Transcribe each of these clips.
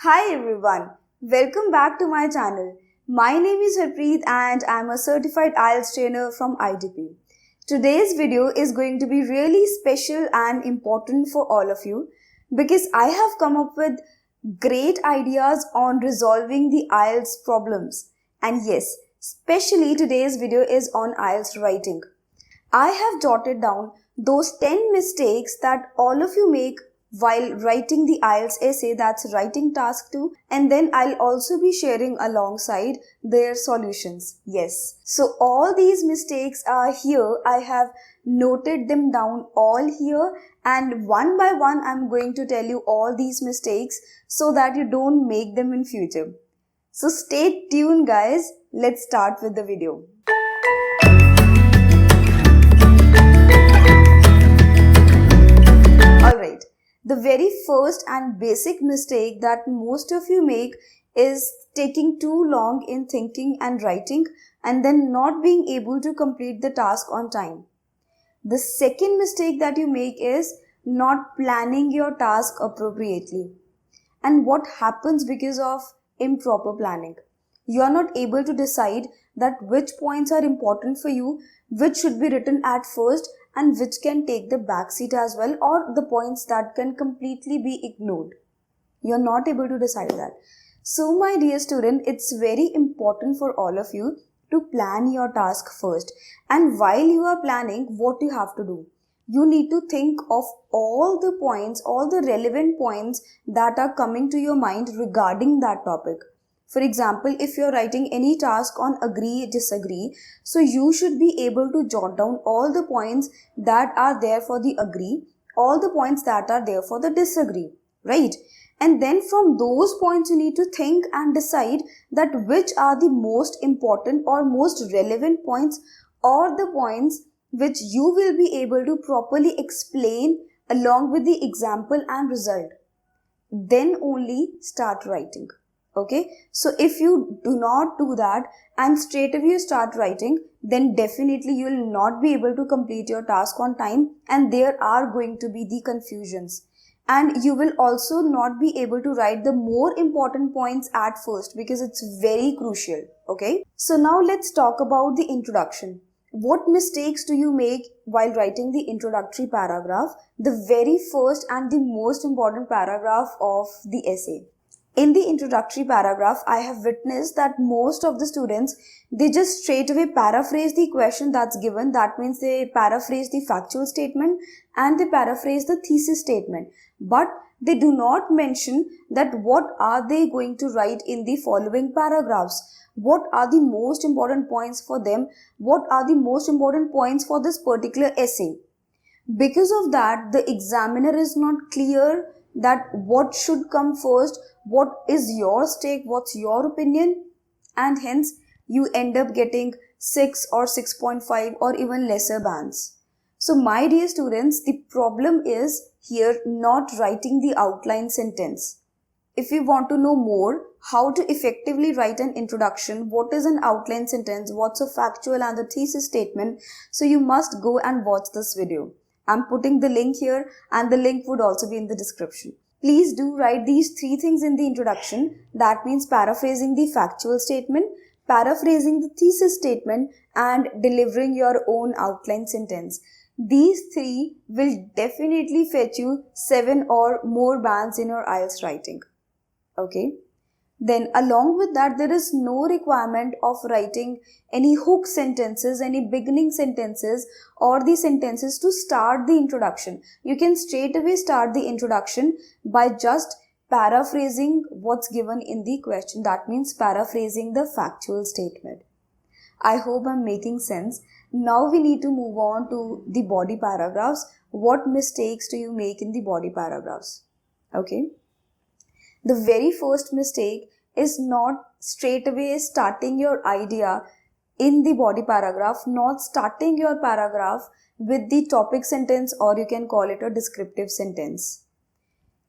Hi everyone, welcome back to my channel. My name is Harpreet and I am a certified IELTS trainer from IDP. Today's video is going to be really special and important for all of you because I have come up with great ideas on resolving the IELTS problems. And yes, especially today's video is on IELTS writing. I have jotted down those 10 mistakes that all of you make while writing the IELTS essay, that's writing task 2, and then I'll also be sharing alongside their solutions. Yes. So all these mistakes are here. I have noted them down all here, and one by one I'm going to tell you all these mistakes so that you don't make them in future. So stay tuned guys. Let's start with the video. Alright, the very first and basic mistake that most of you make is taking too long in thinking and writing and then not being able to complete the task on time. The second mistake that you make is not planning your task appropriately. And what happens because of improper planning? You are not able to decide that which points are important for you, which should be written at first and which can take the back seat as well, or the points that can completely be ignored. You're not able to decide that. So my dear student, it's very important for all of you to plan your task first. And while you are planning, what you have to do? You need to think of all the points, all the relevant points that are coming to your mind regarding that topic. For example, if you're writing any task on agree, disagree, so you should be able to jot down all the points that are there for the agree, all the points that are there for the disagree, right? And then from those points you need to think and decide that which are the most important or most relevant points or the points which you will be able to properly explain along with the example and result. Then only start writing. Okay, so if you do not do that and straight away you start writing, then definitely you will not be able to complete your task on time and there are going to be the confusions. And you will also not be able to write the more important points at first because it's very crucial. Okay, so now let's talk about the introduction. What mistakes do you make while writing the introductory paragraph, the very first and the most important paragraph of the essay? In the introductory paragraph, I have witnessed that most of the students, they just straight away paraphrase the question that's given. That means they paraphrase the factual statement and they paraphrase the thesis statement. But they do not mention that what are they going to write in the following paragraphs. What are the most important points for them? What are the most important points for this particular essay? Because of that, the examiner is not clear that what should come first, what is your stake, what's your opinion, and hence you end up getting 6 or 6.5 or even lesser bands. So my dear students, the problem is here not writing the outline sentence. If you want to know more how to effectively write an introduction, what is an outline sentence, what's a factual and a thesis statement, so you must go and watch this video. I'm putting the link here and the link would also be in the description. Please do write these 3 things in the introduction. That means paraphrasing the factual statement, paraphrasing the thesis statement, and delivering your own outline sentence. These 3 will definitely fetch you 7 or more bands in your IELTS writing. Okay. Then along with that, there is no requirement of writing any hook sentences, any beginning sentences or the sentences to start the introduction. You can straight away start the introduction by just paraphrasing what's given in the question. That means paraphrasing the factual statement. I hope I'm making sense. Now we need to move on to the body paragraphs. What mistakes do you make in the body paragraphs? Okay. The very first mistake is not straight away starting your idea in the body paragraph, not starting your paragraph with the topic sentence, or you can call it a descriptive sentence.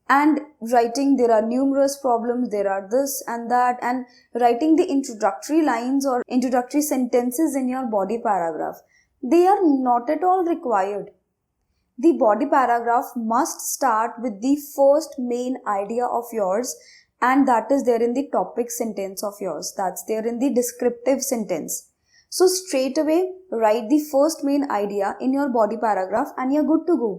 And writing, there are numerous problems, there are this and that, and writing the introductory lines or introductory sentences in your body paragraph, they are not at all required. The body paragraph must start with the first main idea of yours and that is there in the topic sentence of yours. That's there in the descriptive sentence. So straight away, write the first main idea in your body paragraph and you're good to go.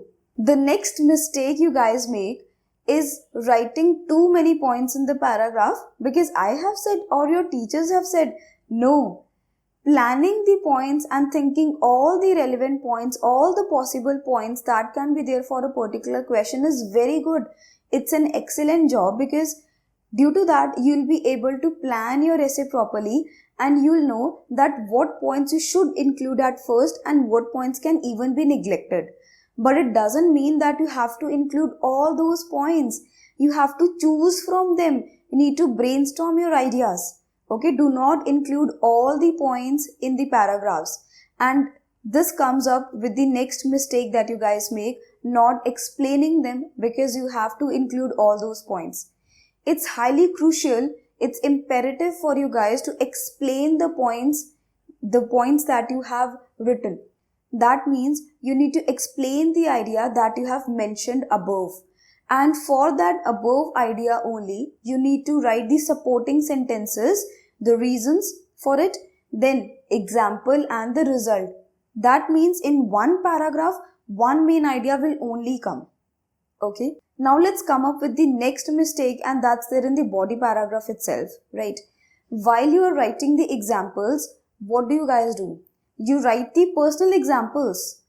The next mistake you guys make is writing too many points in the paragraph, because I have said or your teachers have said, no. Planning the points and thinking all the relevant points, all the possible points that can be there for a particular question is very good. It's an excellent job, because due to that you'll be able to plan your essay properly and you'll know that what points you should include at first and what points can even be neglected. But it doesn't mean that you have to include all those points. You have to choose from them. You need to brainstorm your ideas. Okay, do not include all the points in the paragraphs. And this comes up with the next mistake that you guys make, not explaining them, because you have to include all those points. It's highly crucial, it's imperative for you guys to explain the points that you have written. That means you need to explain the idea that you have mentioned above. And for that above idea only, you need to write the supporting sentences, the reasons for it, then example and the result. That means in one paragraph, one main idea will only come. Okay. Now let's come up with the next mistake, and that's there in the body paragraph itself, right? While you are writing the examples, what do you guys do? You write the personal examples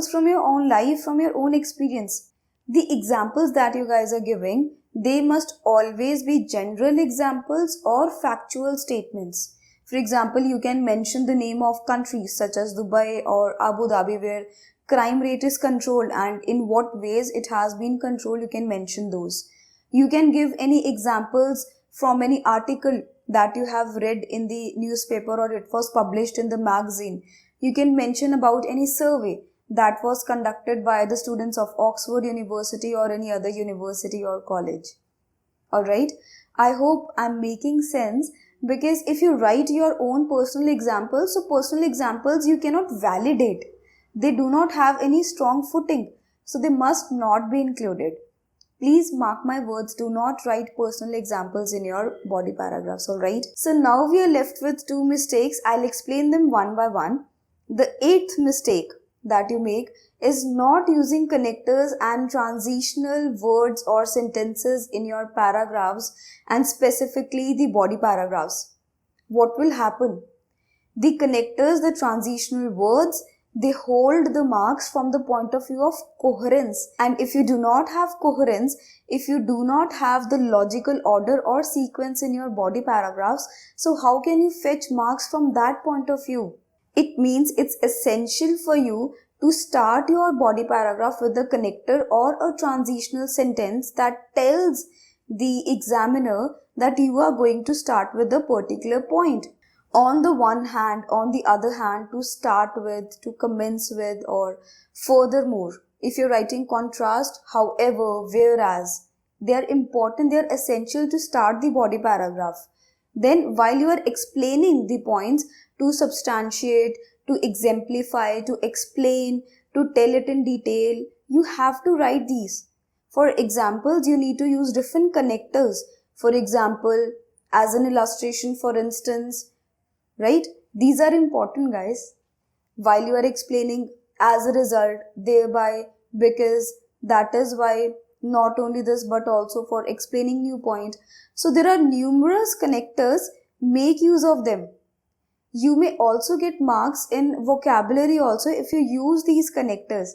from your own life, from your own experience. The examples that you guys are giving, they must always be general examples or factual statements. For example, you can mention the name of countries such as Dubai or Abu Dhabi where crime rate is controlled and in what ways it has been controlled. You can mention those. You can give any examples from any article that you have read in the newspaper or it was published in the magazine. You can mention about any survey that was conducted by the students of Oxford University or any other university or college. Alright, I hope I'm making sense, because if you write your own personal examples, so personal examples you cannot validate. They do not have any strong footing, so they must not be included. Please mark my words, do not write personal examples in your body paragraphs, alright? So now we are left with two mistakes. I'll explain them one by one. The eighth mistake that you make is not using connectors and transitional words or sentences in your paragraphs, and specifically the body paragraphs. What will happen? The connectors, the transitional words, they hold the marks from the point of view of coherence. And if you do not have coherence, if you do not have the logical order or sequence in your body paragraphs, so how can you fetch marks from that point of view? It means it's essential for you to start your body paragraph with a connector or a transitional sentence that tells the examiner that you are going to start with a particular point. On the one hand, on the other hand, to start with, to commence with, or furthermore. If you're writing contrast, however, whereas, they are important, they are essential to start the body paragraph. Then while you are explaining the points, to substantiate, to exemplify, to explain, to tell it in detail, you have to write these. For examples, you need to use different connectors. For example, as an illustration, for instance, right? These are important, guys. While you are explaining, as a result, thereby, because, that is why, not only this but also for explaining new point. So there are numerous connectors, make use of them. You may also get marks in vocabulary also if you use these connectors,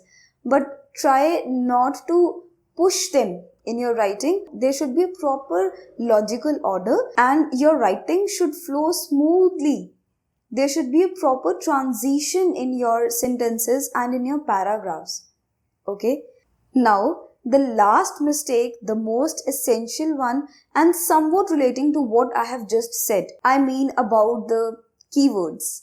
but try not to push them in your writing. There should be a proper logical order and your writing should flow smoothly. There should be a proper transition in your sentences and in your paragraphs. Okay. Now, the last mistake, the most essential one and somewhat relating to what I have just said. I mean about the keywords.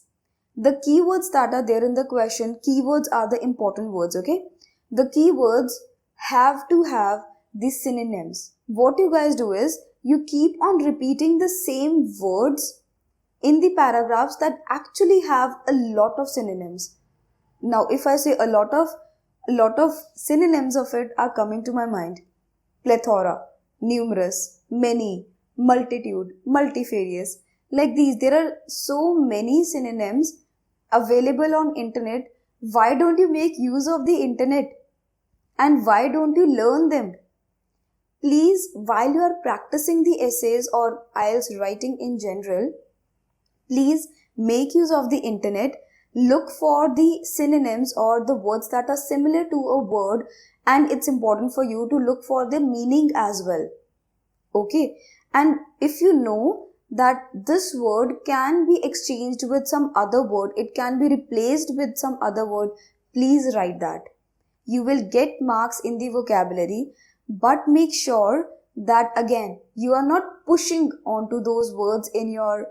The keywords that are there in the question, keywords are the important words, okay? The keywords have to have the synonyms. What you guys do is, you keep on repeating the same words in the paragraphs that actually have a lot of synonyms. Now, if I say a lot of synonyms of it are coming to my mind. Plethora, numerous, many, multitude, multifarious. Like these, there are so many synonyms available on internet. Why don't you make use of the internet? And why don't you learn them? Please, while you are practicing the essays or IELTS writing in general, please make use of the internet. Look for the synonyms or the words that are similar to a word, and it's important for you to look for the meaning as well. Okay, and if you know that this word can be exchanged with some other word, it can be replaced with some other word, please write that. You will get marks in the vocabulary, but make sure that again you are not pushing onto those words in your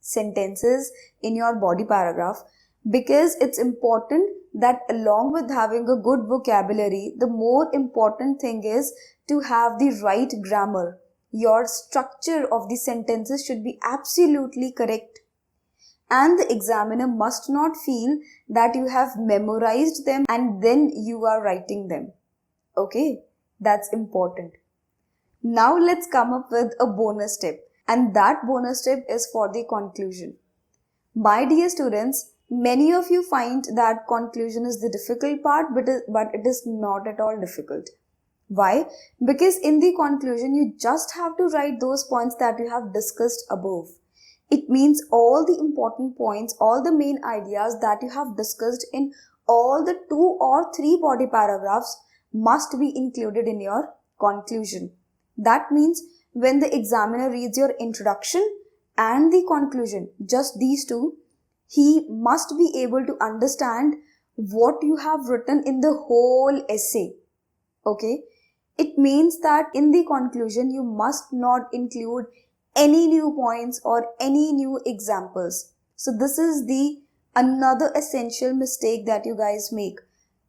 sentences, in your body paragraph, because it's important that along with having a good vocabulary, the more important thing is to have the right grammar. Your structure of the sentences should be absolutely correct, and the examiner must not feel that you have memorized them and then you are writing them. Okay, that's important. Now let's come up with a bonus tip, and that bonus tip is for the conclusion. My dear students, many of you find that conclusion is the difficult part, but it is not at all difficult. Why? Because in the conclusion, you just have to write those points that you have discussed above. It means all the important points, all the main ideas that you have discussed in all the 2 or 3 body paragraphs must be included in your conclusion. That means when the examiner reads your introduction and the conclusion, just these two, he must be able to understand what you have written in the whole essay. Okay? It means that in the conclusion, you must not include any new points or any new examples. So this is the another essential mistake that you guys make.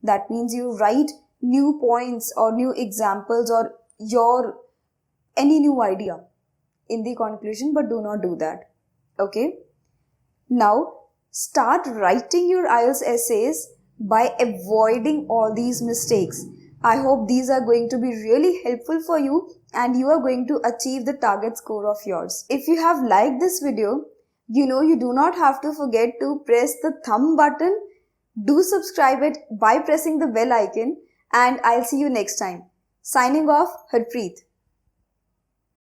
That means you write new points or new examples or your any new idea in the conclusion, but do not do that. Okay? Now, start writing your IELTS essays by avoiding all these mistakes. I hope these are going to be really helpful for you and you are going to achieve the target score of yours. If you have liked this video, you know you do not have to forget to press the thumb button. Do subscribe it by pressing the bell icon, and I'll see you next time. Signing off, Harpreet.